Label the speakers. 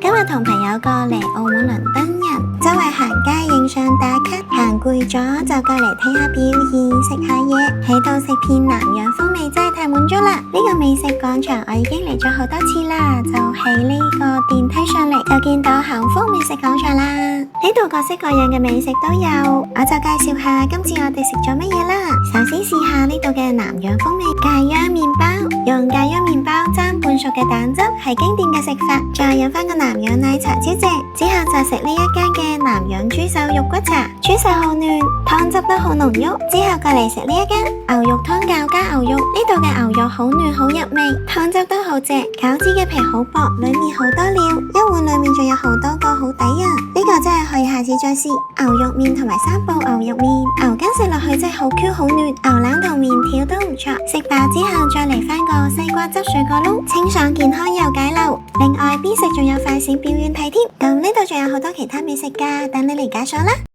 Speaker 1: 今日同朋友過嚟澳門倫敦人，周圍行街影相打卡，行攰咗就過嚟睇下表演，食下嘢，喺度食遍南洋風味真係太滿足啦！呢個美食廣場我已經嚟咗好多次啦，就喺呢個電梯上嚟就見到幸福美食廣場啦。呢度各式各樣嘅美食都有，我就介紹下今次我哋食咗乜嘢啦。首先試下呢度嘅南洋風味芥秧麵包，用芥秧麵包沾半熟嘅蛋汁係經典嘅食法，再飲翻個南洋奶茶超正。之後就食呢一間嘅南洋豬手肉骨茶，豬手好嫩，湯汁都好濃郁。之後過嚟食呢一間牛肉湯餃加牛肉，呢度嘅牛肉好嫩好入味，湯汁都好正，餃子嘅皮好薄，裏面好多料，一碗裏面仲有好多個，好抵啊！呢個真係可以下次再試。牛肉麵同埋三寶牛肉麵，牛筋食落去真係好 Q 好嫩，牛腩同麵條都唔錯。食飽之後再嚟翻個西瓜汁水果撈，清爽健康又解漏。另外邊食仲有快閃表演睇添，咁呢度仲有好多其他美食噶，等你嚟解鎖啦。